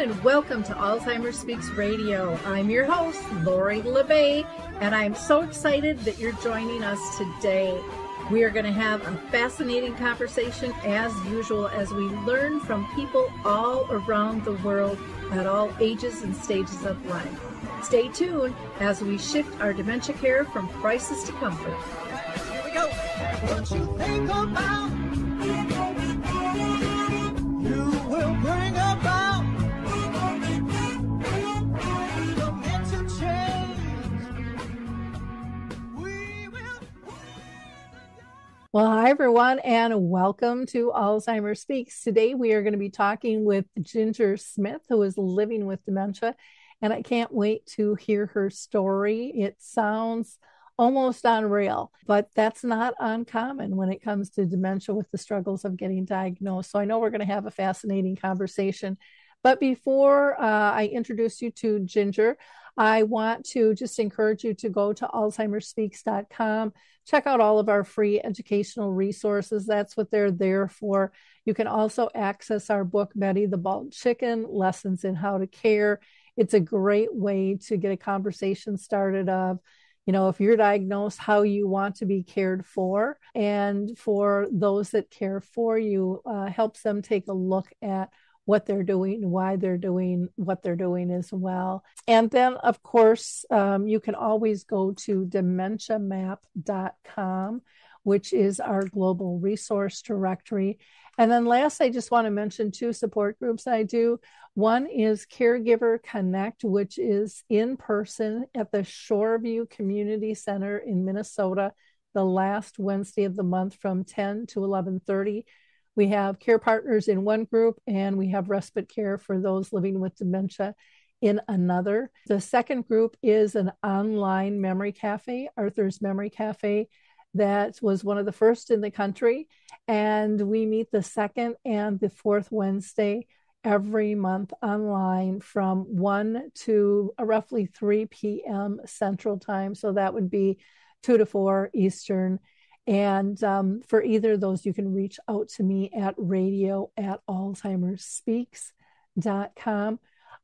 and welcome to Alzheimer Speaks Radio. I'm your host, Lori LeBay, and I'm so excited that you're joining us today. We are going to have a fascinating conversation as usual as we learn from people all around the world at all ages and stages of life. Stay tuned as we shift our dementia care from crisis to comfort. Here we go. What you think about, you will bring about dementia change. We will. Well, hi, everyone, and welcome to Alzheimer Speaks. Today, we are going to be talking with Ginger Smith, who is living with dementia, and I can't wait to hear her story. It sounds almost unreal, but that's not uncommon when it comes to dementia with the struggles of getting diagnosed. So I know we're going to have a fascinating conversation. But before I introduce you to Ginger, I want to just encourage you to go to alzheimerspeaks.com. Check out all of our free educational resources. That's what they're there for. You can also access our book, Betty the Bald Chicken, Lessons in How to Care. It's a great way to get a conversation started of, if you're diagnosed, how you want to be cared for. And for those that care for you, helps them take a look at what they're doing, why they're doing what they're doing as well. And then, of course, you can always go to dementiamap.com, which is our global resource directory. And then last, I just want to mention two support groups I do. One is Caregiver Connect, which is in person at the Shoreview Community Center in Minnesota, the last Wednesday of the month from 10 to 11:30. We have care partners in one group, and we have respite care for those living with dementia in another. The second group is an online memory cafe, Arthur's Memory Cafe. That was one of the first in the country. And we meet the second and the fourth Wednesday every month online from 1 to roughly 3 p.m. Central Time. So that would be 2 to 4 Eastern. And for either of those, you can reach out to me at radio@alzheimersspeaks.com.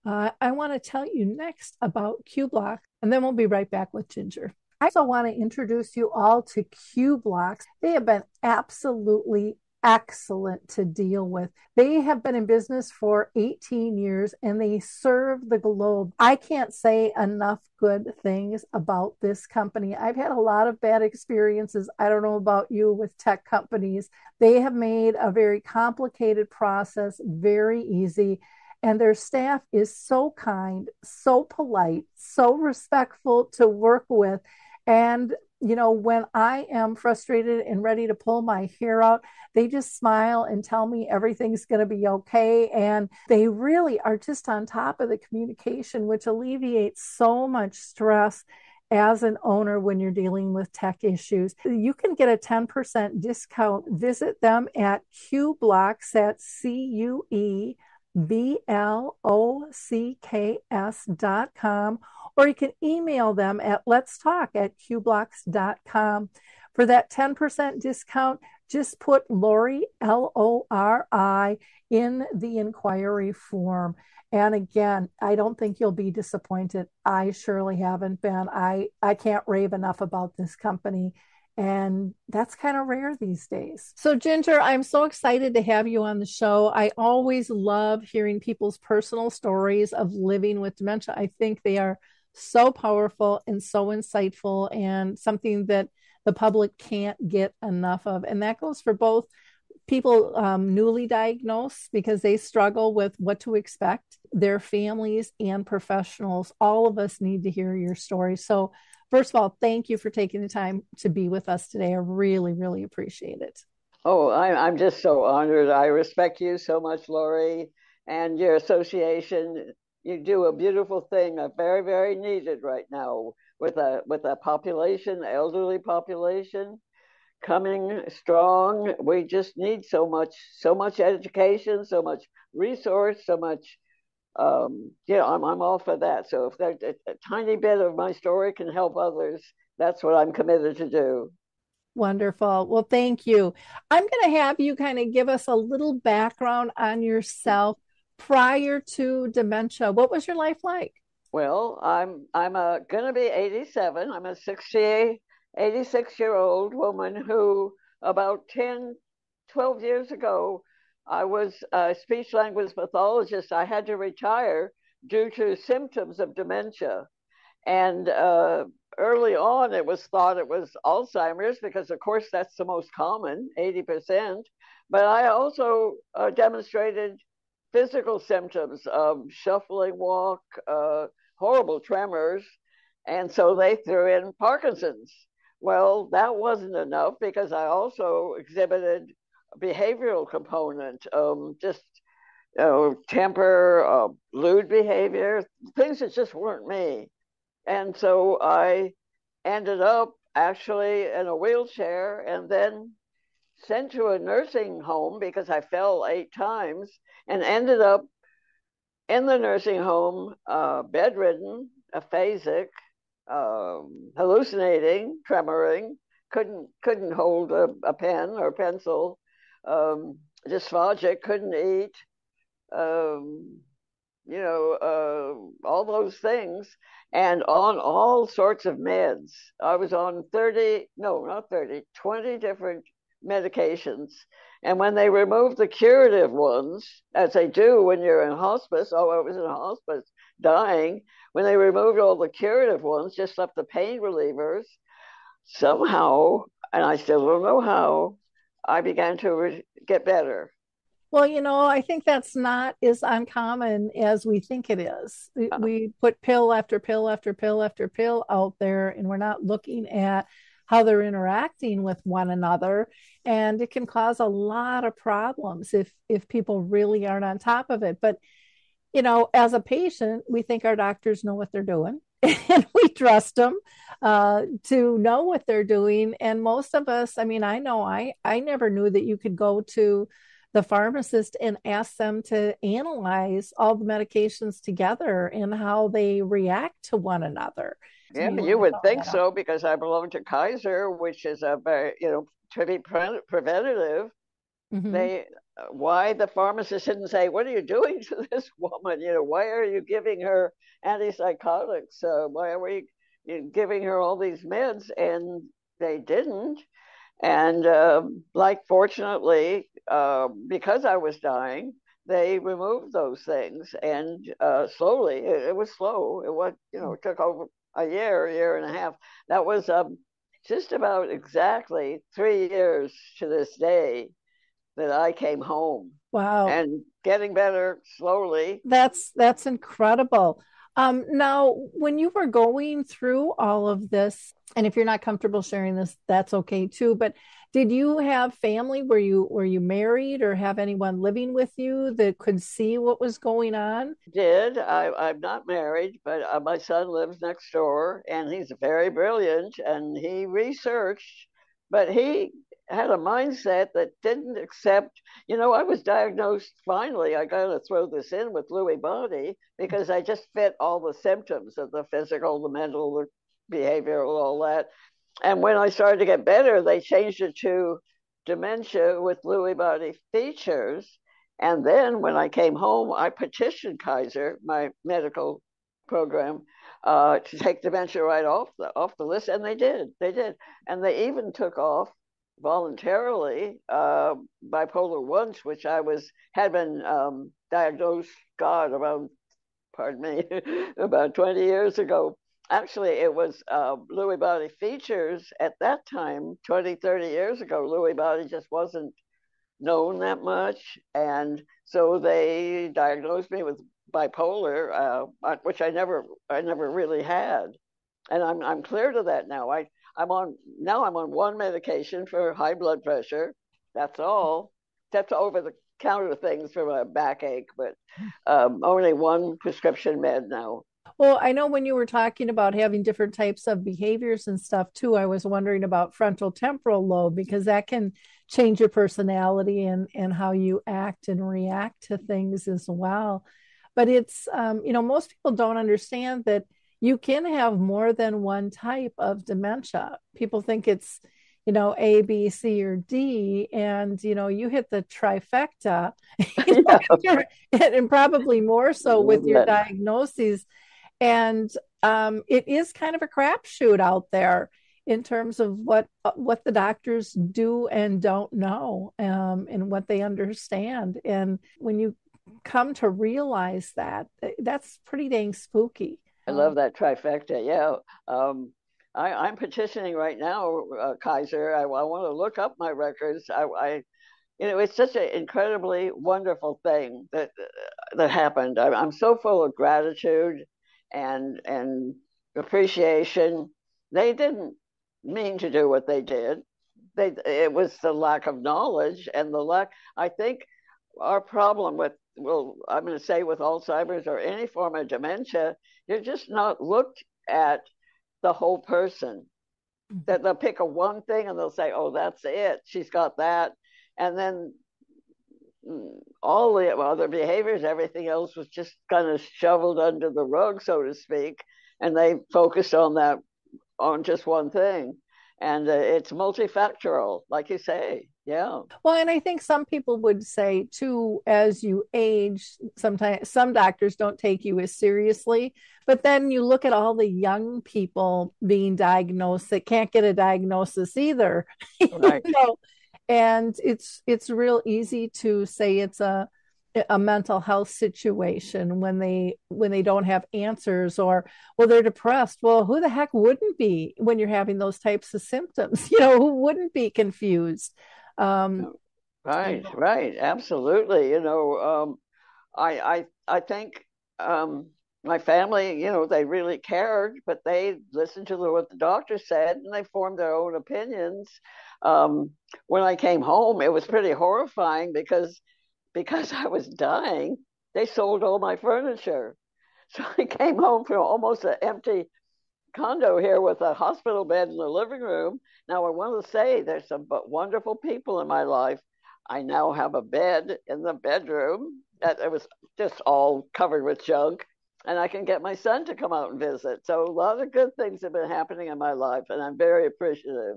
I want to tell you next about Q-Block, and then we'll be right back with Ginger. I also want to introduce you all to Q-Blocks. They have been absolutely excellent to deal with. They have been in business for 18 years and they serve the globe. I can't say enough good things about this company. I've had a lot of bad experiences. I don't know about you with tech companies. They have made a very complicated process very easy. And their staff is so kind, so polite, so respectful to work with. And, when I am frustrated and ready to pull my hair out, they just smile and tell me everything's going to be okay. And they really are just on top of the communication, which alleviates so much stress as an owner when you're dealing with tech issues. You can get a 10% discount. Visit them at Qblocks, that's QUEBLOCKS.com, or you can email them at letstalk@qblocks.com. For that 10% discount, just put Lori, Lori, in the inquiry form. And again, I don't think you'll be disappointed. I surely haven't been. I can't rave enough about this company. And that's kind of rare these days. So Ginger, I'm so excited to have you on the show. I always love hearing people's personal stories of living with dementia. I think they are so powerful and so insightful and something that the public can't get enough of. And that goes for both people newly diagnosed because they struggle with what to expect, their families and professionals. All of us need to hear your story. So first of all, thank you for taking the time to be with us today. I really, really appreciate it. Oh, I'm just so honored. I respect you so much, Lori, and your association. You do a beautiful thing, very, very needed right now with a population, elderly population, coming strong. We just need so much education, so much resource, so much. I'm all for that. So if a tiny bit of my story can help others, that's what I'm committed to do. Wonderful. Well, thank you. I'm going to have you kind of give us a little background on yourself prior to dementia, what was your life like? Well, I'm gonna be 87. I'm a 86-year-old woman who about 10, 12 years ago, I was a speech language pathologist. I had to retire due to symptoms of dementia. And early on, it was thought it was Alzheimer's because, of course, that's the most common, 80%. But I also demonstrated physical symptoms of shuffling walk, horrible tremors. And so they threw in Parkinson's. Well, that wasn't enough because I also exhibited a behavioral component, just temper, lewd behavior, things that just weren't me. And so I ended up actually in a wheelchair and then sent to a nursing home because I fell 8 times and ended up in the nursing home, bedridden, aphasic, hallucinating, tremoring, couldn't hold a pen or pencil, dysphagic, couldn't eat, um, all those things, and on all sorts of meds. I was on 30, no, not 30, 20 different medications. And when they removed the curative ones, as they do when you're in hospice, oh, I was in hospice dying, when they removed all the curative ones, just left the pain relievers, somehow, and I still don't know how, I began to get better. Well, I think that's not as uncommon as we think it is. We put pill after pill after pill after pill out there, and we're not looking at how they're interacting with one another. And it can cause a lot of problems if people really aren't on top of it. But, as a patient, we think our doctors know what they're doing. And we trust them to know what they're doing. And most of us, I mean, I know I never knew that you could go to the pharmacist and ask them to analyze all the medications together and how they react to one another. So Yeah, you you would think that out. so because I belong to Kaiser, which is a very, to be preventative. Mm-hmm. They, why the pharmacist didn't say, "What are you doing to this woman? Why are you giving her antipsychotics? Why are we giving her all these meds?" And they didn't. And like, fortunately, because I was dying, they removed those things, and slowly. It was slow. It was, it took over a year and a half. That was just about exactly 3 years to this day that I came home, Wow. and getting better slowly. That's incredible. Now, when you were going through all of this, and if you're not comfortable sharing this, that's okay too. But did you have family? Were you married or have anyone living with you that could see what was going on? I'm not married, but my son lives next door, and he's very brilliant, and he researched, but he had a mindset that didn't accept. I was diagnosed finally. I got to throw this in with Lewy body because I just fit all the symptoms of the physical, the mental, the behavioral, all that. And when I started to get better, they changed it to dementia with Lewy body features. And then when I came home, I petitioned Kaiser, my medical program, to take dementia right off the list, and they did. They did, and they even took off voluntarily bipolar once, which I had been diagnosed, God, about, pardon me, about 20 years ago. Actually, it was Lewy body features at that time, 20, 30 years ago. Lewy body just wasn't known that much. And so they diagnosed me with bipolar, which I never really had. And I'm clear to that now. I'm on one medication for high blood pressure. That's all. That's over the counter things for my backache, but only one prescription med now. Well, I know when you were talking about having different types of behaviors and stuff too, I was wondering about frontal temporal lobe because that can change your personality and how you act and react to things as well. But it's, most people don't understand that you can have more than one type of dementia. People think it's, A, B, C, or D, and you hit the trifecta, Yeah. and probably more I so with love your that. diagnoses. And it is kind of a crapshoot out there in terms of what the doctors do and don't know, and what they understand. And when you come to realize that, that's pretty dang spooky. I love that trifecta. Yeah. I'm petitioning right now, Kaiser. I want to look up my records. It's such an incredibly wonderful thing that happened. I'm so full of gratitude and appreciation. They didn't mean to do what they did. It was the lack of knowledge and the lack. I think our problem with, well, I'm going to say with Alzheimer's or any form of dementia, you're just not looked at the whole person. That they'll pick a one thing and they'll say, "Oh, that's it. She's got that," and then all the other behaviors, everything else was just kind of shoveled under the rug, so to speak, and they focused on that, on just one thing, and it's multifactorial, like you say. Yeah. Well, and I think some people would say too, as you age, sometimes some doctors don't take you as seriously. But then you look at all the young people being diagnosed that can't get a diagnosis either. Right. know, and it's real easy to say it's a mental health situation when they don't have answers, or well, they're depressed. Well, who the heck wouldn't be when you're having those types of symptoms? Who wouldn't be confused? um Right, right, absolutely. I think my family, they really cared, but they listened to what the doctor said and they formed their own opinions. When I came home, it was pretty horrifying because I was dying. They sold all my furniture, so I came home from almost an empty condo here with a hospital bed in the living room. Now, I want to say there's some wonderful people in my life. I now have a bed in the bedroom that it was just all covered with junk, and I can get my son to come out and visit. So a lot of good things have been happening in my life, and I'm very appreciative.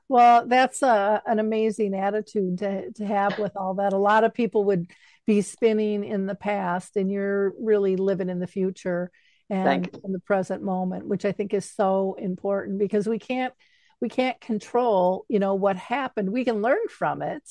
Well, that's an amazing attitude to have with all that. A lot of people would be spinning in the past, and you're really living in the future Thank and you. in the present moment, which I think is so important because we can't control, what happened. We can learn from it.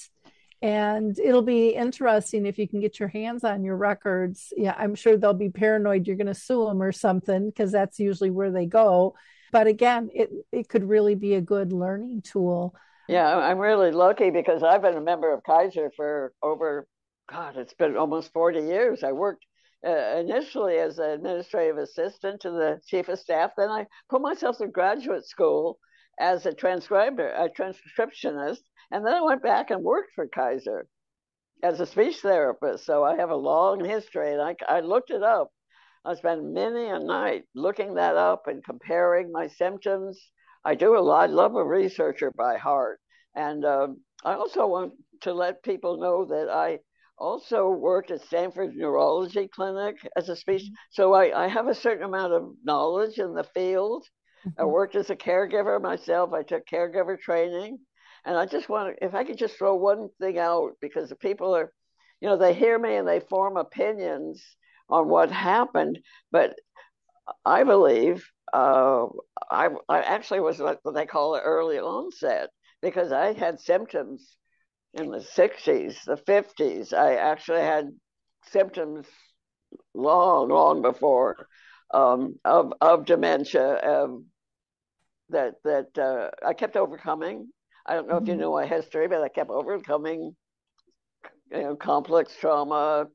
And it'll be interesting if you can get your hands on your records. Yeah, I'm sure they'll be paranoid you're going to sue them or something because that's usually where they go. But again, it could really be a good learning tool. Yeah, I'm really lucky because I've been a member of Kaiser for over, God, it's been almost 40 years. I worked initially as an administrative assistant to the chief of staff. Then I put myself through graduate school as a transcriber, a transcriptionist, and then I went back and worked for Kaiser as a speech therapist. So I have a long history, and I looked it up. I spent many a night looking that up and comparing my symptoms. I do a lot. I love a researcher by heart. And I also want to let people know that I also worked at Stanford Neurology Clinic as a speech. So I have a certain amount of knowledge in the field. I Mhm. worked as a caregiver myself. I took caregiver training. And I just want to, if I could just throw one thing out, because the people are, they hear me and they form opinions on what happened. But I believe I actually was what they call it early onset because I had symptoms in the 60s, the 50s. I actually had symptoms long, long before of dementia that I kept overcoming. I don't know if you Mhm. know my history, but I kept overcoming, complex trauma,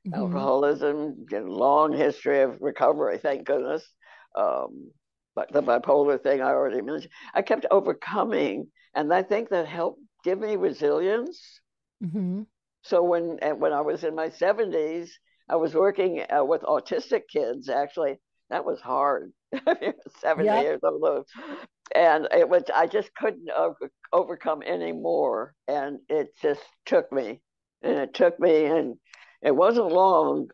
Mhm. alcoholism, long history of recovery, thank goodness. But the bipolar thing I already mentioned, I kept overcoming, and I think that helped give me resilience. Mhm. So when I was in my 70s, I was working with autistic kids. Actually, that was hard. 70 Yep. years old, and I just couldn't overcome anymore, and it just took me, and it wasn't long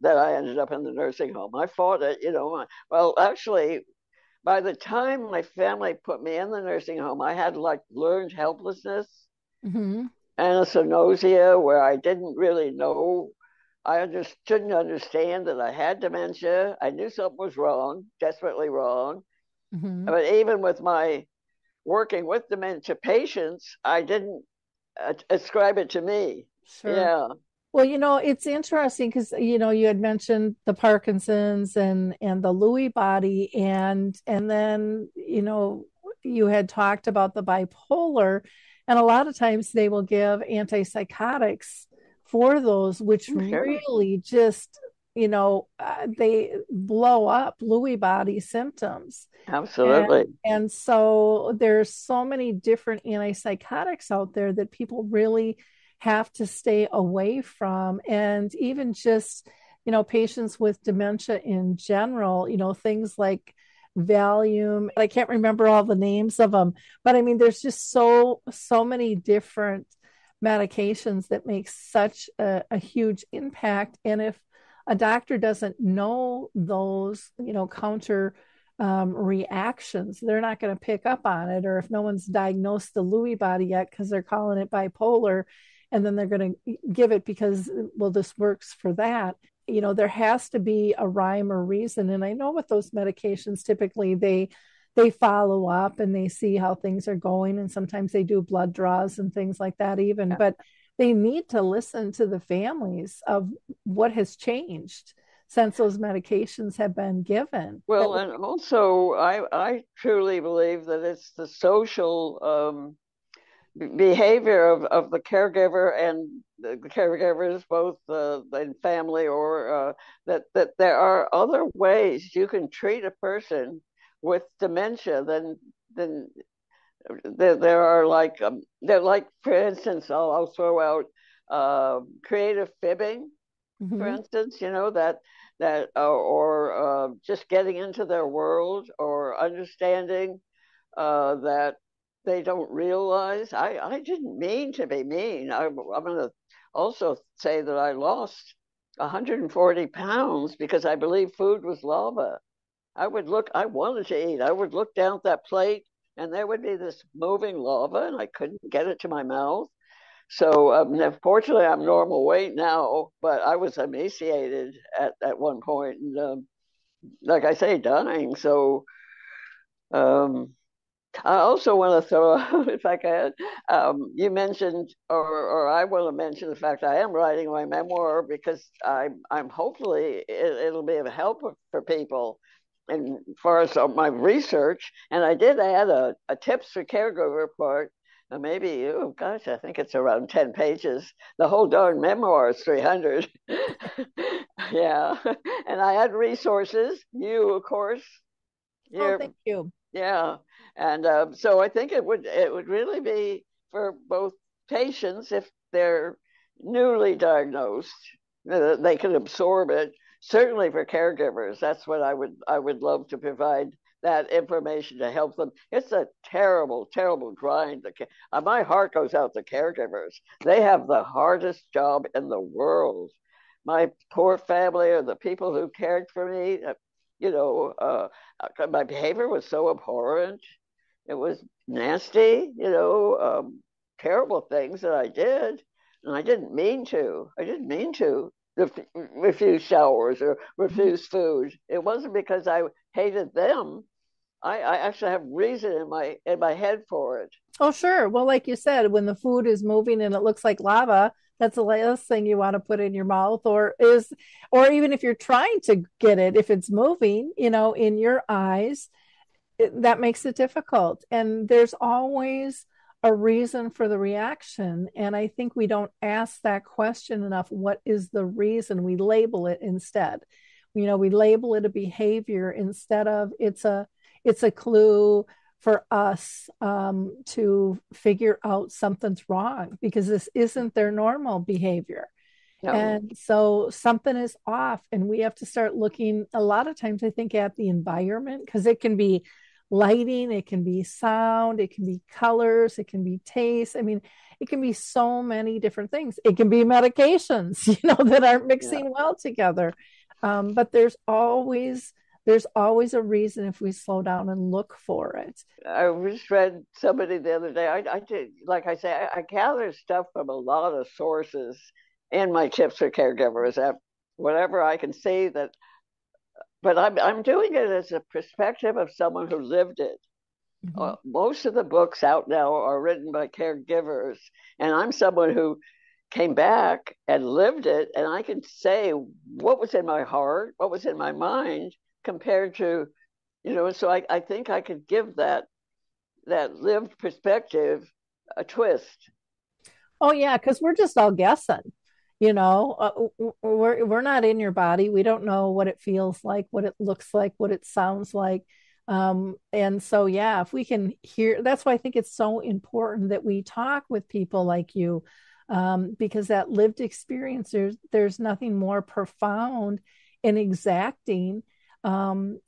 that I ended up in the nursing home. I fought it. Well, actually, by the time my family put me in the nursing home, I had like learned helplessness Mm-hmm. and a nausea where I didn't really know. I just didn't understand that I had dementia. I knew something was wrong, desperately wrong. Mm-hmm. But even with my working with dementia patients, I didn't ascribe it to me. Sure. Yeah, Well, it's interesting because you had mentioned the Parkinson's and the Lewy body, and then you had talked about the bipolar, and a lot of times they will give antipsychotics for those, which sure, really just they blow up Lewy body symptoms. absolutely. And so there's so many different antipsychotics out there that people really have to stay away from. And even just, patients with dementia in general, things like Valium. I can't remember all the names of them, but I mean, there's just so many different medications that make such a huge impact. And if a doctor doesn't know those, counter reactions, they're not going to pick up on it. Or if no one's diagnosed the Lewy body yet because they're calling it bipolar, and then they're going to give it because, well, this works for that. There has to be a rhyme or reason. And I know with those medications, typically they follow up and they see how things are going. And sometimes they do blood draws and things like that even, but they need to listen to the families of what has changed since those medications have been given. Well, and also, I truly believe that it's the social behavior of the caregiver and the caregivers, both in family or that there are other ways you can treat a person with dementia than there are like they're like, for instance, I'll throw out creative fibbing, for Mm-hmm. instance, or just getting into their world or understanding that they don't realize. I didn't mean to be mean. I'm going to also say that I lost 140 pounds because I believe food was lava. I wanted to eat. I would look down at that plate and there would be this moving lava and I couldn't get it to my mouth. So fortunately, I'm normal weight now, but I was emaciated at one point, and like I say, dying. So um, I also want to throw out, if I can, you mentioned, or I want to mention the fact I am writing my memoir because I'm hopefully it'll be of help for people. And as far as my research, and I did add a tips for caregiver part. Maybe, oh gosh, I think it's around 10 pages. The whole darn memoir is 300. Yeah. And I had resources. You, of course, Oh, you're thank you. yeah, and so I think it would really be for both patients if they're newly diagnosed, they can absorb it. Certainly for caregivers, that's what I would love to provide that information to help them. It's a terrible, terrible grind. My heart goes out to caregivers. They have the hardest job in the world. My poor family or the people who cared for me, you know, my behavior was so abhorrent. It was nasty, terrible things that I did. And I didn't mean to. I didn't mean to refuse showers or refuse food. It wasn't because I hated them. I actually have reason in my head for it. Oh, sure. Well, like you said, when the food is moving and it looks like lava, that's the last thing you want to put in your mouth, or even if you're trying to get it, if it's moving, in your eyes, that makes it difficult. And there's always a reason for the reaction. And I think we don't ask that question enough. What is the reason? We label it instead. We label it a behavior instead of it's a clue for us to figure out something's wrong because this isn't their normal behavior. No, And so something is off, and we have to start looking a lot of times, I think, at the environment because it can be lighting, it can be sound, it can be colors, it can be taste. I mean, it can be so many different things. It can be medications, that aren't yeah, mixing well together. But there's always There's always a reason if we slow down and look for it. I just read somebody the other day. I did, like I say, I gather stuff from a lot of sources in my tips for caregivers. Whatever I can see that, but I'm doing it as a perspective of someone who lived it. Mm-hmm. Most of the books out now are written by caregivers, and I'm someone who came back and lived it, and I can say what was in my heart, what was in my mind, compared to, so I think I could give that lived perspective a twist. Oh yeah, because we're just all guessing. We're not in your body. We don't know what it feels like, what it looks like, what it sounds like. And so yeah, if we can hear, that's why I think it's so important that we talk with people like you, because that lived experience, there's nothing more profound and exacting, and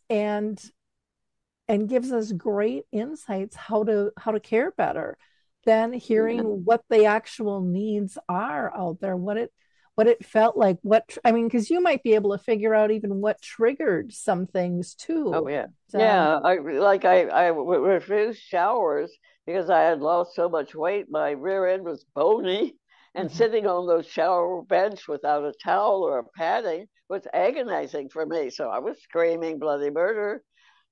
gives us great insights how to care better than hearing Yeah. what the actual needs are out there, what it felt like, I mean, because you might be able to figure out even what triggered some things Oh too. yeah. um, Yeah, I refused showers because I had lost so much weight. My rear end was bony, and mhm. sitting on those shower bench without a towel or a padding was agonizing for me. So I was screaming bloody murder.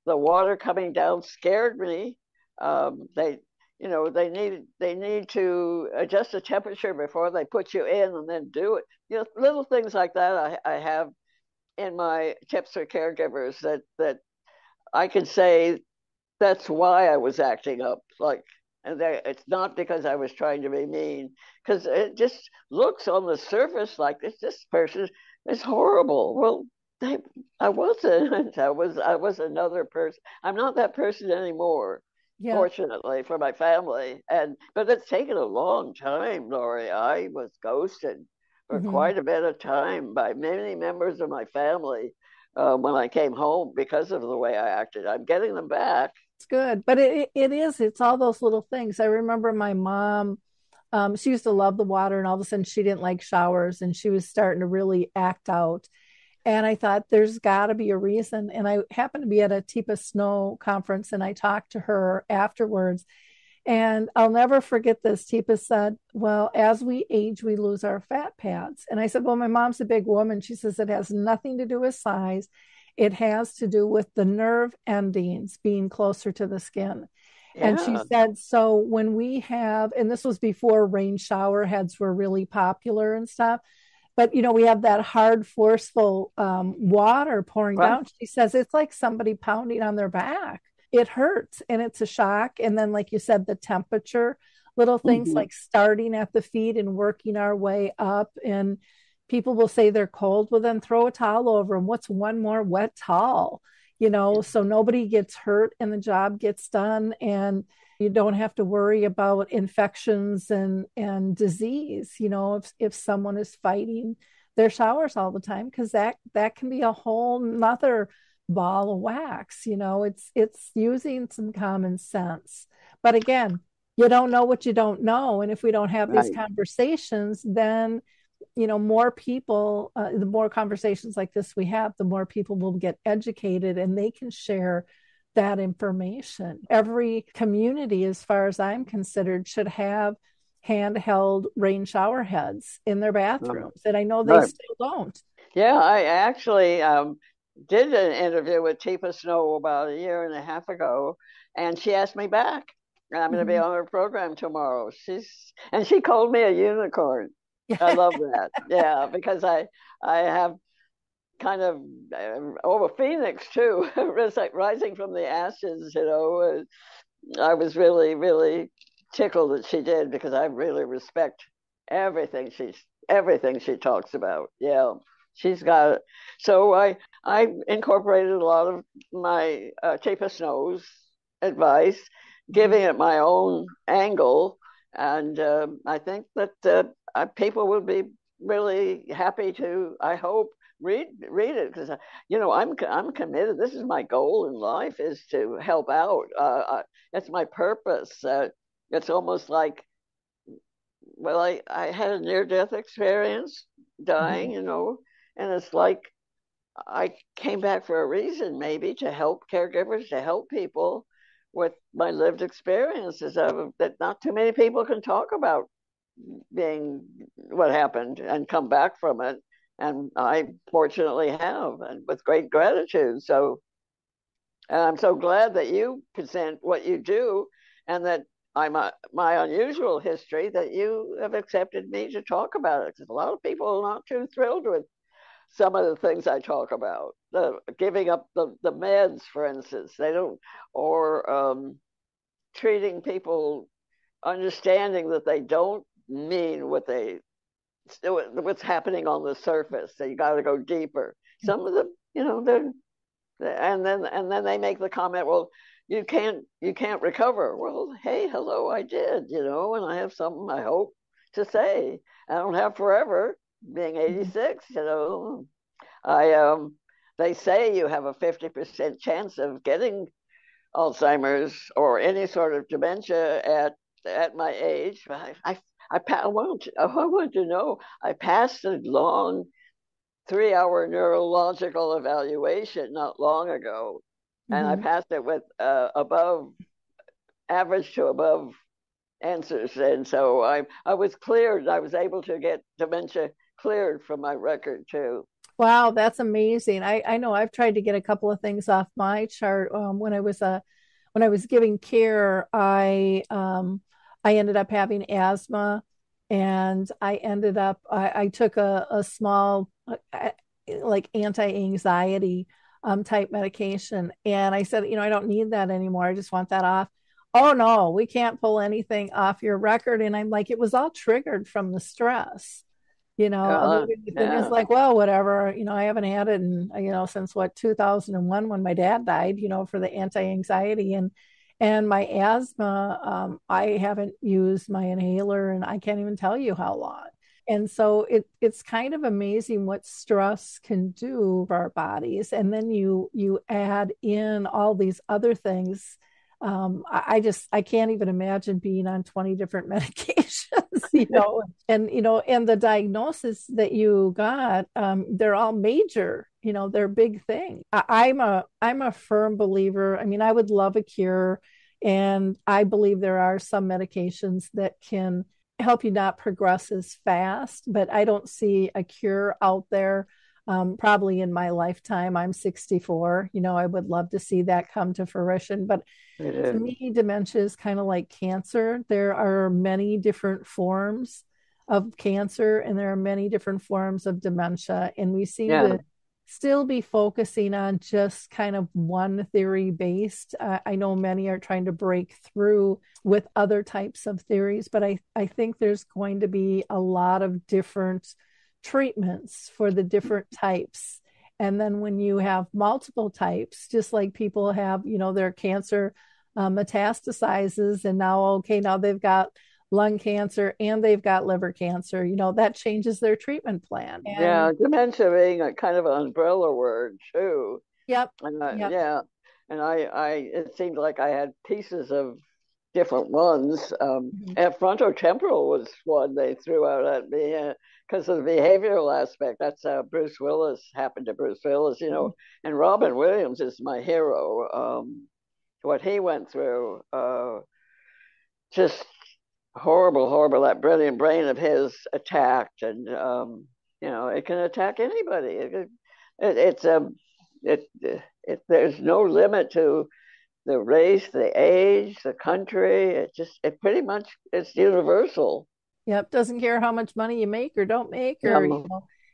The water coming down scared me. They, they need to adjust the temperature before they put you in, and then do it. Little things like that. I have in my tips for caregivers that I can say that's why I was acting up. Like, and it's not because I was trying to be mean, because it just looks on the surface like this person is horrible. Well, they, I wasn't. I was another person. I'm not that person anymore. Yeah. Fortunately for my family, but it's taken a long time, Lori. I was ghosted for Mhm. quite a bit of time by many members of my family when I came home because of the way I acted. I'm getting them back. It's good, but it's all those little things. I remember my mom, she used to love the water, and all of a sudden she didn't like showers, and she was starting to really act out. And I thought there's got to be a reason. And I happened to be at a Teepa Snow conference, and I talked to her afterwards. And I'll never forget this. Teepa said, "Well, as we age, we lose our fat pads." And I said, "Well, my mom's a big woman." She says, "It has nothing to do with size. It has to do with the nerve endings being closer to the skin." And she Yeah, said, "So when we have, and this was before rain shower heads were really popular and stuff, but we have that hard, forceful water pouring right. down." She says it's like somebody pounding on their back. It hurts and it's a shock. And then, like you said, the temperature, little things Mm-hmm. like starting at the feet and working our way up. And people will say they're cold. Well, then throw a towel over them. What's one more wet towel? Yeah, So nobody gets hurt and the job gets done. And you don't have to worry about infections and disease, if someone is fighting their showers all the time, because that can be a whole nother ball of wax. It's using some common sense. But again, you don't know what you don't know. And if we don't have these right. conversations, then more people, the more conversations like this we have, the more people will get educated and they can share that information. Every community, as far as I'm considered, should have handheld rain shower heads in their Uh, bathrooms. And I know they right. still don't. Yeah, I actually did an interview with Teepa Snow about a year and a half ago, and she asked me back. And I'm going to be Mhm. on her program tomorrow. She called me a unicorn. I love that. Yeah, because I have kind of a phoenix too, rising from the ashes. I was really, really tickled that she did because I really respect everything everything she talks about. Yeah, she's got it. So I incorporated a lot of my Chapa Snow's advice, Mhm. giving it my own angle, and I think that people will be really happy to. I hope read it because I'm committed. This is my goal in life is to help out. It's my purpose. It's almost like, well, I had a near death experience, dying, Mhm. and it's like I came back for a reason, maybe to help caregivers, to help people with my lived experiences of that not too many people can talk about being what happened and come back from it. And I fortunately have, and with great gratitude. So, and I'm so glad that you present what you do, and that my unusual history, that you have accepted me to talk about it. Because a lot of people are not too thrilled with some of the things I talk about, the giving up the meds, for instance. They don't, or treating people, understanding that they don't mean what's happening on the surface. So you got to go deeper. Some of them, they're, and then they make the comment, well, you can't recover. Well, hey, hello, I did, and I have something I hope to say. I don't have forever, being 86, I they say you have a 50% chance of getting Alzheimer's or any sort of dementia at my age. I want to know. I passed a long 3-hour neurological evaluation not long ago, and I passed it with above average to above answers, and so I was cleared. I was able to get dementia cleared from my record too. Wow, that's amazing. I know I've tried to get a couple of things off my chart. When I was giving care, I ended up having asthma, and I took a small like anti-anxiety type medication, and I said, I don't need that anymore. I just want that off. Oh no, we can't pull anything off your record. And I'm like, it was all triggered from the stress. And it's Yeah, like, well, whatever, I haven't had it since 2001 when my dad died, for the anti-anxiety and my asthma. I haven't used my inhaler and I can't even tell you how long. And so it's kind of amazing what stress can do for our bodies. And then you add in all these other things. I can't even imagine being on 20 different medications, and the diagnosis that you got, they're all major, they're big things. I'm a firm believer. I mean, I would love a cure, and I believe there are some medications that can help you not progress as fast, but I don't see a cure out there. Probably in my lifetime. I'm 64. I would love to see that come to fruition. But it to is. me, dementia is kind of like cancer. There are many different forms of cancer, and there are many different forms of dementia. And we seem Yeah, to still be focusing on just kind of one theory based. I know many are trying to break through with other types of theories, but I think there's going to be a lot of different treatments for the different types. And then when you have multiple types, just like people have, their cancer metastasizes, and now they've got lung cancer and they've got liver cancer, that changes their treatment plan. yeah. And Dementia being a kind of an umbrella word too, yep, and yep. yeah, and it seemed like I had pieces of different ones. Mhm. And frontotemporal was one they threw out at me because of the behavioral aspect. That's Bruce Willis happened to Bruce Willis, and Robin Williams is my hero. What he went through, just horrible, horrible. That brilliant brain of his attacked, and it can attack anybody. It's it, there's no limit to the race, the age, the country. It pretty much it's universal. Yep, doesn't care how much money you make or don't make, or Um,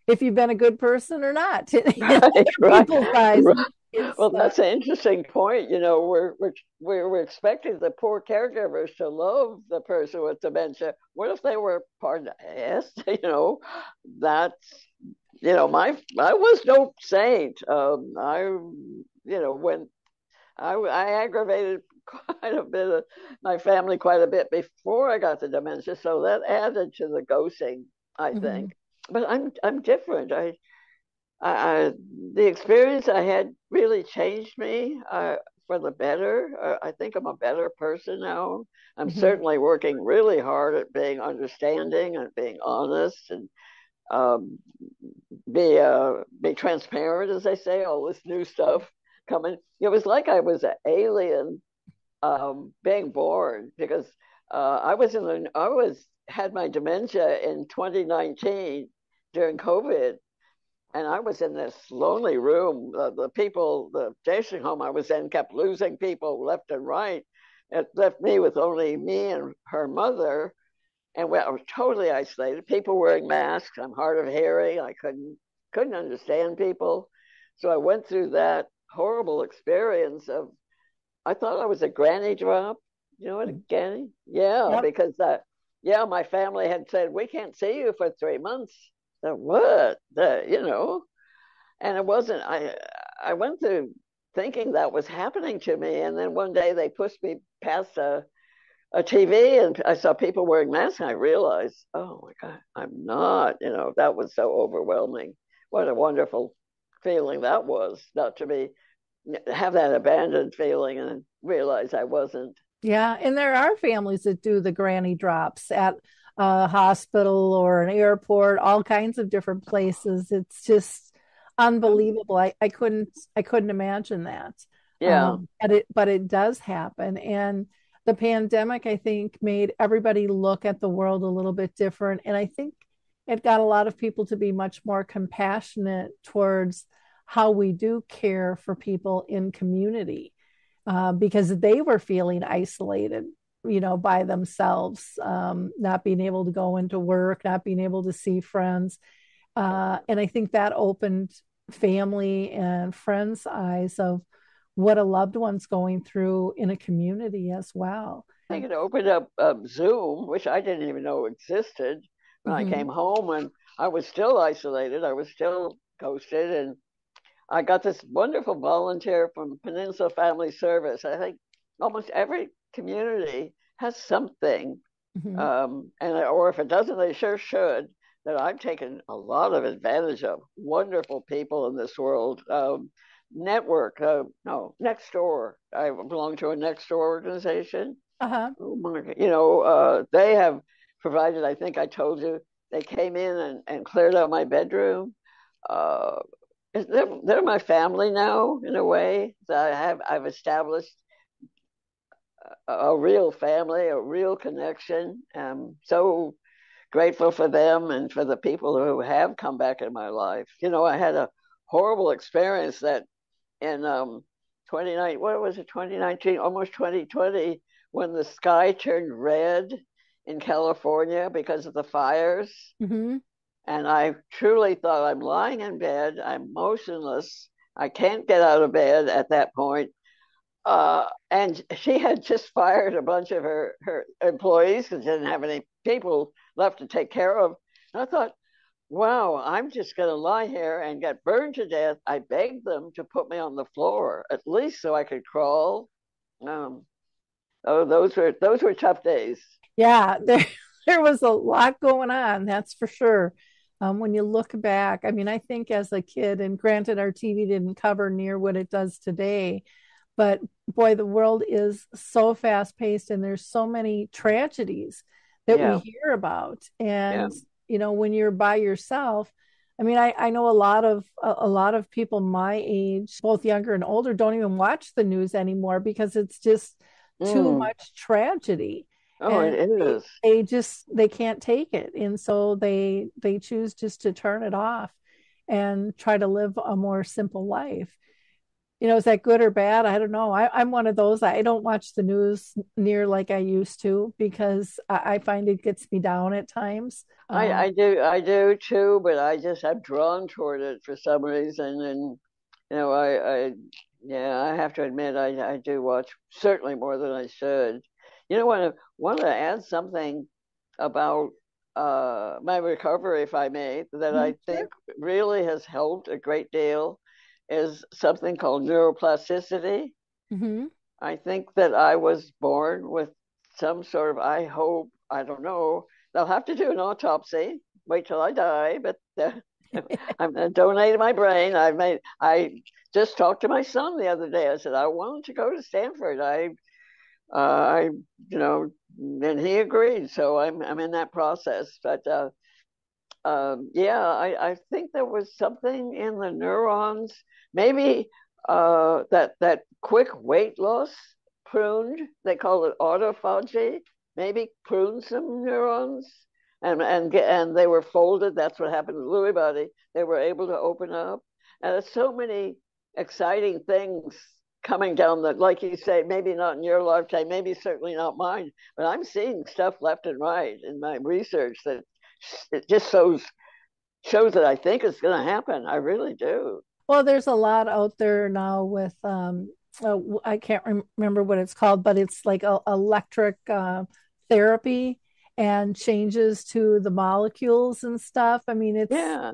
if you've been a good person or not. In right, other right, people's eyes, right. it's Well, that's an interesting point. We're expecting the poor caregivers to love the person with dementia. What if they were pardon yes, that's my I was no saint. When I aggravated quite a bit of my family quite a bit before I got the dementia, so that added to the ghosting, I Mhm. think. But I'm different. I the experience I had really changed me for the better. I think I'm a better person now. I'm Mhm. certainly working really hard at being understanding and being honest, and um, be transparent, as they say, all this new stuff coming. It was like I was an alien being born because I was had my dementia in 2019 during COVID, and I was in this lonely room. The nursing home I was in kept losing people left and right. It left me with only me and her mother, and I was totally isolated. People wearing masks. I'm hard of hearing. I couldn't understand people, so I went through that horrible experience of. I thought I was a granny drop. You know what a granny? Yeah, Yep. because yeah, my family had said we can't see you for 3 months. So what? And it wasn't. I went through thinking that was happening to me, and then one day they pushed me past a TV, and I saw people wearing masks, and I realized, oh my God, I'm not. That was so overwhelming. What a wonderful feeling that was, not to be have that abandoned feeling and realize I wasn't. Yeah, and there are families that do the granny drops at a hospital or an airport, all kinds of different places. It's just unbelievable. I couldn't imagine that. Yeah, But it does happen. And the pandemic, I think, made everybody look at the world a little bit different. And I think it got a lot of people to be much more compassionate towards how we do care for people in community, because they were feeling isolated, by themselves, not being able to go into work, not being able to see friends. And I think that opened family and friends' eyes of what a loved one's going through in a community as well. I think it opened up Zoom, which I didn't even know existed when I Mm-hmm. came home, and I was still isolated. I was still ghosted, and I got this wonderful volunteer from Peninsula Family Service. I think almost every community has something, Mm-hmm. or if it doesn't, they sure should. That I've taken a lot of advantage of. Wonderful people in this world. Network, no, next door. I belong to a next door organization. Uh-huh. Oh my God. They have provided, I think I told you, they came in and cleared out my bedroom. Uh, they're my family now, in a way. I've established a real family, a real connection. I'm so grateful for them and for the people who have come back in my life. I had a horrible experience that in 29, what was it, 2019, almost 2020, when the sky turned red in California because of the fires. Mm-hmm. And I truly thought I'm lying in bed, I'm motionless, I can't get out of bed at that point. And she had just fired a bunch of her employees because she didn't have any people left to take care of. And I thought, wow, I'm just going to lie here and get burned to death. I begged them to put me on the floor, at least so I could crawl. Um, oh, those were tough days. Yeah, there was a lot going on, that's for sure. When you look back, I mean, I think as a kid, and granted, our TV didn't cover near what it does today, but boy, the world is so fast paced, and there's so many tragedies that we Yeah, hear about. yeah, And when you're by yourself, I mean, I know a lot of people my age, both younger and older, don't even watch the news anymore because it's just too mm. much tragedy, Oh, it and is. they can't take it, and so they choose just to turn it off and try to live a more simple life. Is that good or bad? I don't know. I'm one of those. I don't watch the news near like I used to because I find it gets me down at times. I do too, but I'm drawn toward it for some reason, and I yeah, I have to admit I do watch certainly more than I should. I want to add something about my recovery, if I may, that I Sure. think really has helped a great deal is something called neuroplasticity. Hmm. I think that I was born with some sort of, I hope, I don't know. They'll have to do an autopsy. Wait till I die, but I'm donating my brain. I just talked to my son the other day. I said I wanted to go to Stanford. I, and he agreed. So I'm in that process. But Yeah, I think there was something in the neurons, maybe that quick weight loss pruned. They call it autophagy. Maybe pruned some neurons, and they were folded. That's what happened with Lewy body. They were able to open up, and there's so many exciting things coming down the, like you say, maybe not in your lifetime, maybe certainly not mine, but I'm seeing stuff left and right in my research that it just shows that I think it's going to happen. I really do. Well, there's a lot out there now with I can't remember what it's called, but it's like electric therapy and changes to the molecules and stuff. I mean, Yeah.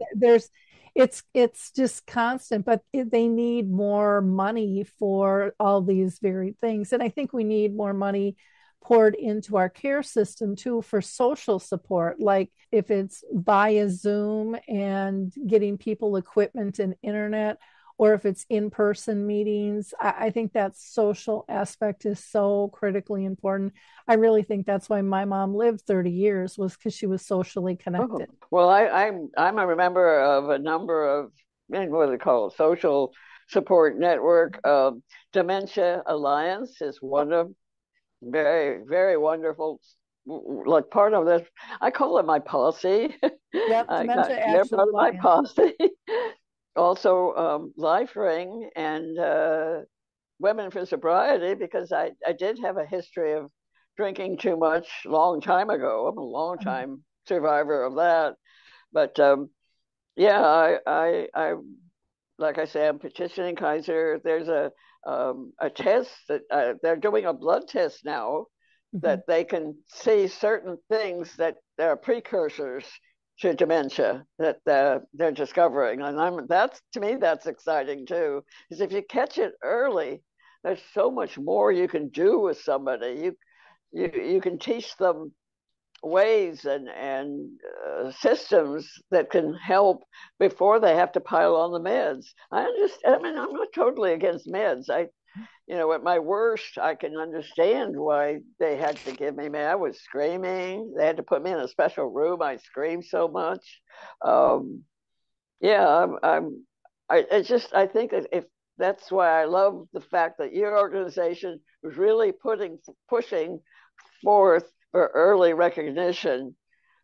it's just constant, but they need more money for all these varied things, and I think we need more money poured into our care system too for social support, like if it's via Zoom and getting people equipment and internet, or if it's in-person meetings. I think that social aspect is so critically important. I really think that's why my mom lived 30 years, was because she was socially Oh, connected. well, I'm a member of a number of, what do they call it, social support network. Dementia Alliance is one of very, very wonderful, like part of this. I call it my posse. Yep, Dementia They're Action part of my Alliance. posse. Also, Life Ring and Women for Sobriety, because I did have a history of drinking too much long time ago. I'm a long time survivor of that. But yeah, I like I say, I'm petitioning Kaiser. There's a test that they're doing a blood test now Mhm. that they can see certain things that are precursors to dementia that they're discovering, and that's, to me, that's exciting too. Because if you catch it early, there's so much more you can do with somebody. You can teach them ways and systems that can help before they have to pile on the meds. I understand. I mean, I'm not totally against meds. At my worst, I can understand why they had to give me. Man, I was screaming. They had to put me in a special room. I screamed so much. Um, yeah, I think that if that's why I love the fact that your organization was really pushing forth for early recognition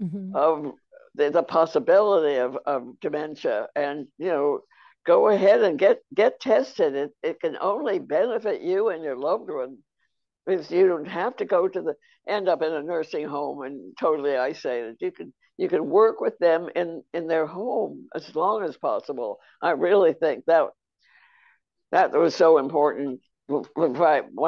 Mhm. of the possibility of dementia, and go ahead and get tested. It can only benefit you and your loved one, because you don't have to go to the end up in a nursing home and totally isolated. You can work with them in their home as long as possible. I really think that was so important. When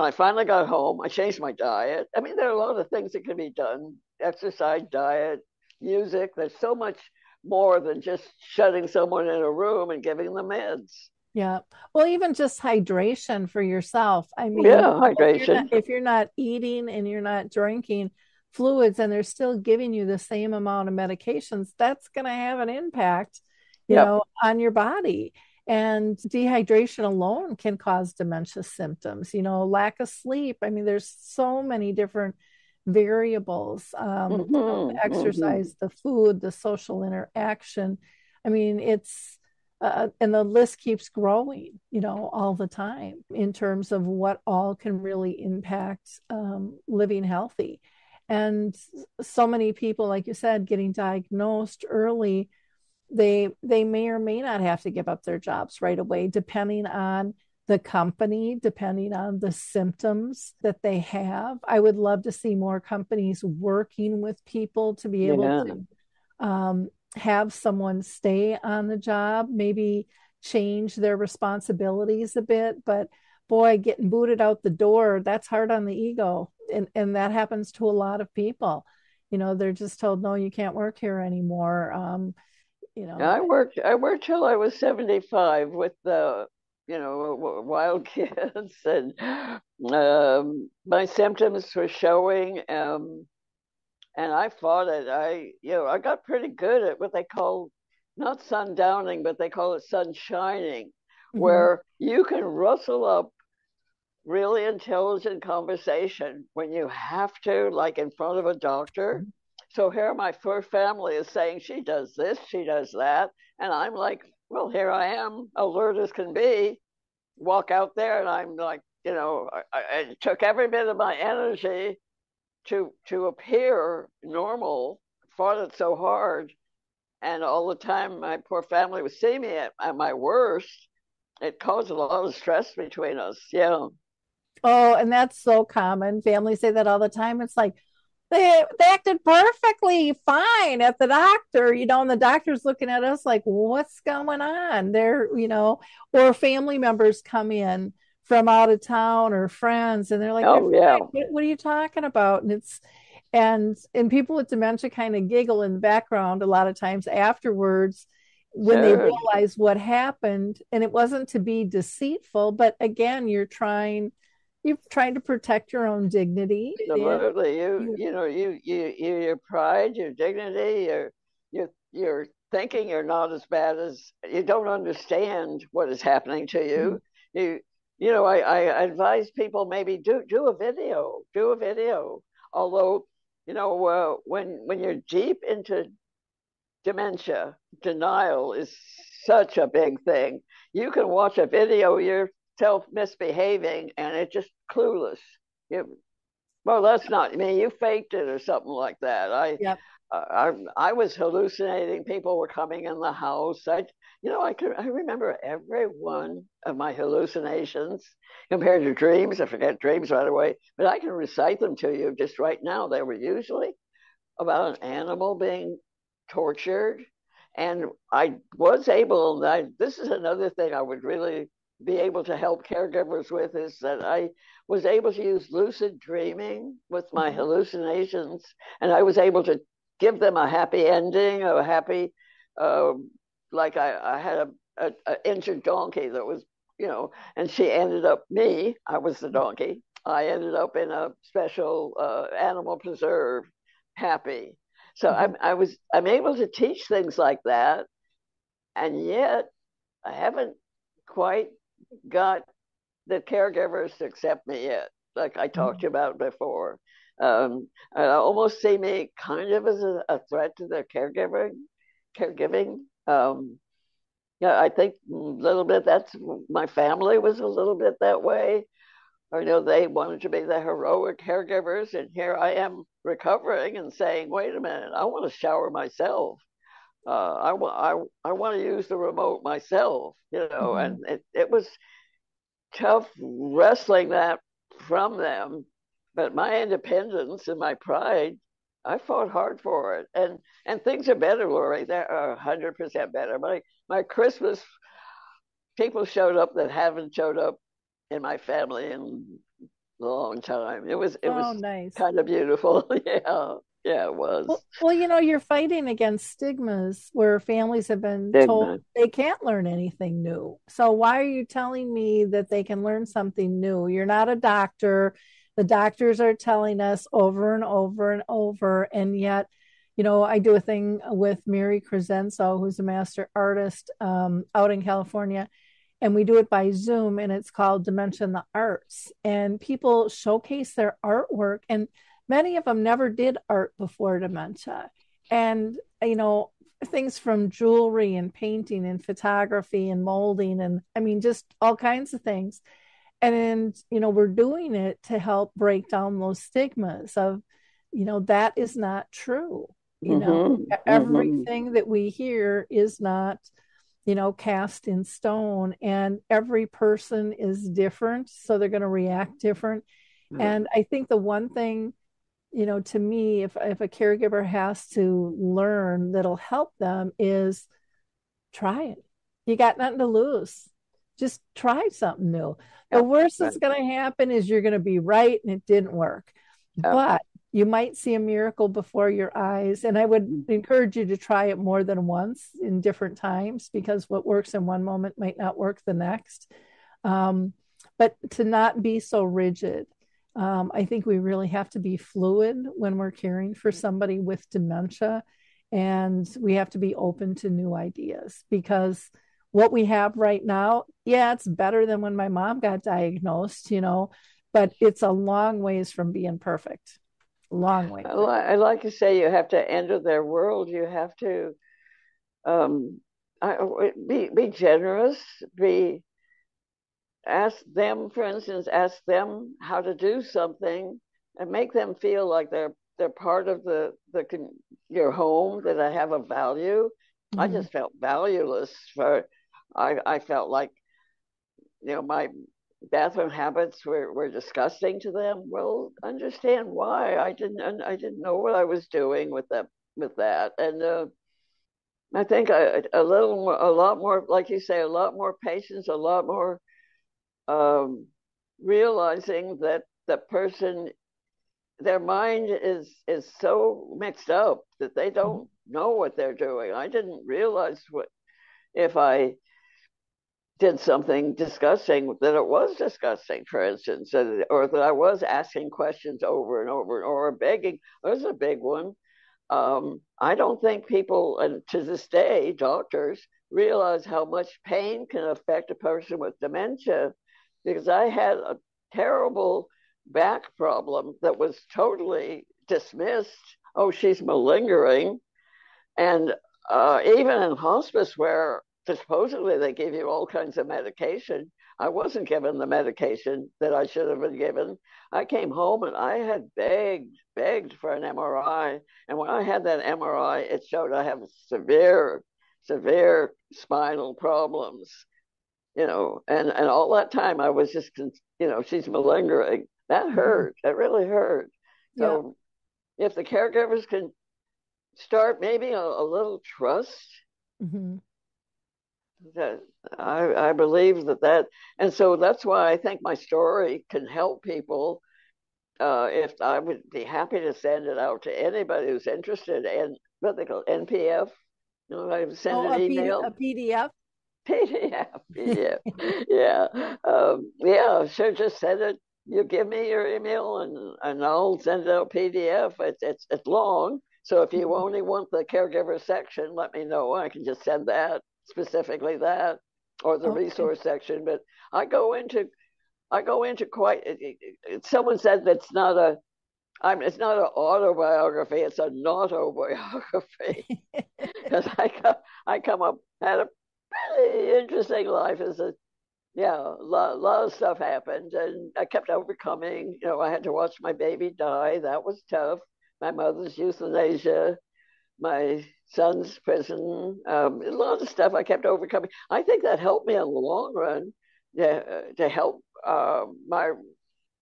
I finally got home, I changed my diet. I mean, there are a lot of things that can be done: exercise, diet, music. There's so much more than just shutting someone in a room and giving them meds. Yeah. Well, even just hydration for yourself. I mean, Yeah, hydration. if you're not eating and you're not drinking fluids and they're still giving you the same amount of medications, that's going to have an impact, Yep. on your body. And dehydration alone can cause dementia symptoms, lack of sleep. I mean, there's so many different variables, the Mm-hmm, mm-hmm. exercise, the food, the social interaction. I mean, and the list keeps growing, all the time in terms of what all can really impact living healthy. And so many people, like you said, getting diagnosed early, they may or may not have to give up their jobs right away, depending on the company, depending on the symptoms that they have. I would love to see more companies working with people to be able Yeah. to have someone stay on the job, maybe change their responsibilities a bit. But boy, getting booted out the door, that's hard on the ego. And that happens to a lot of people. They're just told, no, you can't work here anymore. You know, I worked till I was 75 with the wild kids, and my symptoms were showing, and I fought it. I got pretty good at what they call, not sundowning, but they call it sunshining, mhm. where you can rustle up really intelligent conversation when you have to, like in front of a doctor. So here my first family is saying she does this, she does that. And I'm like, well, here I am, alert as can be. Walk out there and I'm like, it took every bit of my energy to appear normal, fought it so hard. And all the time my poor family would see me at my worst. It caused a lot of stress between us. Yeah. Oh, and that's so common. Families say that all the time. It's like they acted perfectly fine at the doctor, and the doctor's looking at us like, what's going on? Or family members come in from out of town or friends, and they're like, they're Oh, yeah. fine. What are you talking about? And people with dementia kind of giggle in the background a lot of times afterwards when they Sure. realize what happened. And it wasn't to be deceitful, but again, you're trying to protect your own dignity. Absolutely. Your pride, your dignity, you're thinking you're not as bad as you don't understand what is happening to you. You I advise people maybe do a video, do a video. Although, when you're deep into dementia, denial is such a big thing. You can watch a video yourself misbehaving and it's just clueless. Well, that's not me. You faked it or something like that. Yep. I was hallucinating. People were coming in the house. I remember every one of my hallucinations compared to dreams. I forget dreams right away, but I can recite them to you just right now. They were usually about an animal being tortured, and I was able. This is another thing I would really be able to help caregivers with is that I was able to use lucid dreaming with my hallucinations, and I was able to give them a happy ending, a happy, like I had a injured donkey that was, and she ended up me. I was the donkey. I ended up in a special animal preserve, happy. So I'm able to teach things like that, and yet I haven't quite got the caregivers to accept me yet, like I talked about before. I almost see me kind of as a threat to their caregiving. Yeah, I think a little bit that's my family was a little bit that way. They wanted to be the heroic caregivers, and here I am recovering and saying, "Wait a minute, I want to shower myself. I want to use the remote myself." And it was tough wrestling that from them, but my independence and my pride, I fought hard for it, and things are better, Lori. They're 100% better. My Christmas, people showed up that haven't showed up in my family in a long time. It was nice. kind of beautiful. Yeah, it was. Well, you're fighting against stigmas where families have been told Stigma. they can't learn anything new. So why are you telling me that they can learn something new? You're not a doctor. The doctors are telling us over and over and over. And yet, I do a thing with Mary Crescenzo, who's a master artist out in California. And we do it by Zoom, and it's called Dementia in the Arts. And people showcase their artwork, and many of them never did art before dementia. And, things from jewelry and painting and photography and molding, and I mean, just all kinds of things. And, we're doing it to help break down those stigmas of, that is not true. Everything that we hear is not cast in stone, and every person is different, so they're going to react different. And I think the one thing, to me, if a caregiver has to learn that'll help them is try it. You got nothing to lose. Just try something new. The worst that's going to happen is you're going to be right and it didn't work. But you might see a miracle before your eyes. And I would encourage you to try it more than once in different times, because what works in one moment might not work the next. But to not be so rigid. I think we really have to be fluid when we're caring for somebody with dementia. And we have to be open to new ideas, because what we have right now, it's better than when my mom got diagnosed, but it's a long ways from being perfect. Long way. I like to say you have to enter their world. You have to um, be generous. Be ask them, for instance, ask them how to do something, and make them feel like they're part of the your home. That I have a value. I Mm-hmm. just felt valueless for. I felt like my bathroom habits were disgusting to them. Well, understand why. I didn't know what I was doing with that, and I think a lot more, like you say, a lot more patience, a lot more um, realizing that the person, their mind is so mixed up that they don't know what they're doing. I didn't realize what if I did something disgusting, that it was disgusting, for instance, or that I was asking questions over and over, or begging. There's a big one. I don't think people, and to this day, doctors realize how much pain can affect a person with dementia, because I had a terrible back problem that was totally dismissed. Oh, she's malingering. And even in hospice, where supposedly they give you all kinds of medication, I wasn't given the medication that I should have been given. I came home and I had begged for an MRI. And when I had that MRI, it showed I have severe spinal problems, and all that time I was just, she's malingering. That Mm-hmm. hurt. That really hurt. Yeah. So if the caregivers can start maybe a little trust, Mm-hmm. that I believe that, and so that's why I think my story can help people. If I would be happy to send it out to anybody who's interested in what they call NPF. I send Oh, an a email. PDF. PDF. Yeah. Yeah, sure. Just send it. You give me your email, and I'll send it out PDF. It's long. So if you only want the caregiver section, let me know. I can just send that, specifically that, or the Okay. resource section. But I go into quite. Someone said that it's not an autobiography. It's a not autobiography. Because I come up had a pretty interesting life as a yeah, lot of stuff happened, and I kept overcoming. I had to watch my baby die. That was tough. My mother's euthanasia, my son's prison, a lot of stuff I kept overcoming. I think that helped me in the long run, to help my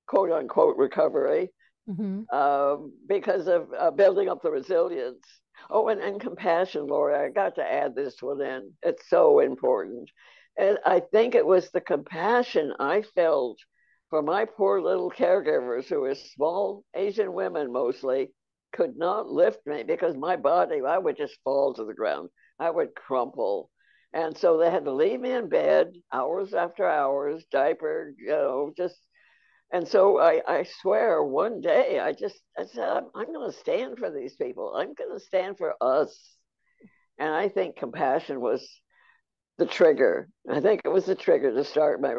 quote unquote recovery, Mm-hmm. because of building up the resilience. Oh, and compassion, Laura. I got to add this one in. It's so important. And I think it was the compassion I felt for my poor little caregivers, who were small Asian women mostly, could not lift me because my body, I would just fall to the ground. I would crumple. And so they had to leave me in bed hours after hours, diapered, just, and so I swear one day I said, I'm going to stand for these people. I'm going to stand for us. And I think compassion was the trigger. I think it was the trigger to start my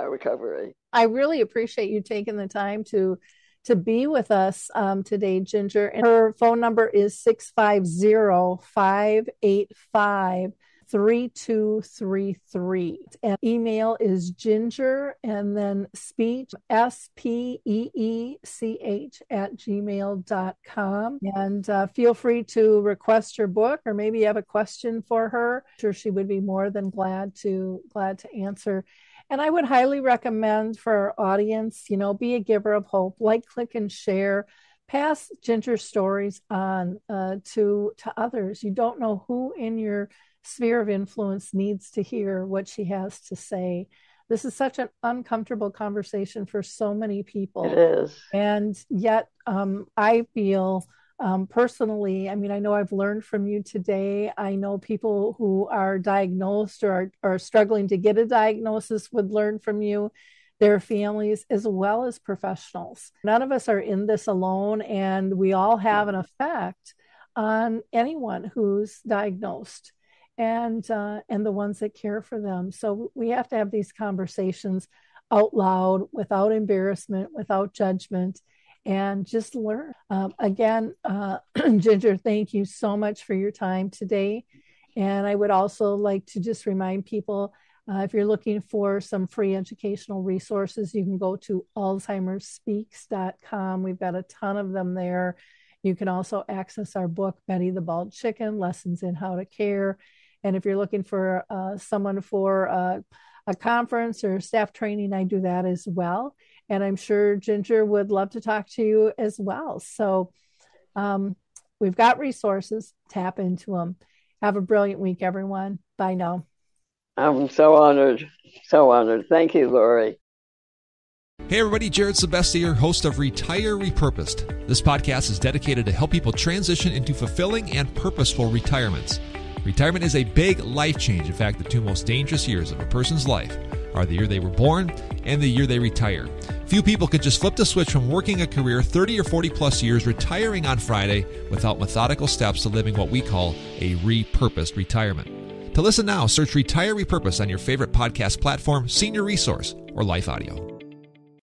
recovery. I really appreciate you taking the time to be with us today, Ginger. And her phone number is 650-585-3233. And email is ginger and then speech, SPEECH @gmail.com. And feel free to request her book, or maybe you have a question for her. I'm sure she would be more than glad to answer. And I would highly recommend for our audience, be a giver of hope, like, click, and share. Pass Ginger's stories on to others. You don't know who in your sphere of influence needs to hear what she has to say. This is such an uncomfortable conversation for so many It people. is. And yet, I feel personally, I mean, I know I've learned from you today. I know people who are diagnosed or are struggling to get a diagnosis would learn from you, their families, as well as professionals. None of us are in this alone, and we all have an effect on anyone who's diagnosed, and the ones that care for them. So we have to have these conversations out loud, without embarrassment, without judgment, and just learn. Again, Ginger, thank you so much for your time today. And I would also like to just remind people, if you're looking for some free educational resources, you can go to alzheimerspeaks.com. We've got a ton of them there. You can also access our book, Betty the Bald Chicken, Lessons in How to Care. And if you're looking for someone for a conference or staff training, I do that as well. And I'm sure Ginger would love to talk to you as well. So we've got resources, tap into them. Have a brilliant week, everyone. Bye now. I'm so honored. So honored. Thank you, Lori. Hey everybody, Jared Sebesti here, host of Retire Repurposed. This podcast is dedicated to help people transition into fulfilling and purposeful retirements. Retirement is a big life change. In fact, the two most dangerous years of a person's life are the year they were born and the year they retire. Few people could just flip the switch from working a career 30 or 40 plus years, retiring on Friday without methodical steps to living what we call a repurposed retirement. To listen now, search Retire Repurposed on your favorite podcast platform, Senior Resource, or Life Audio.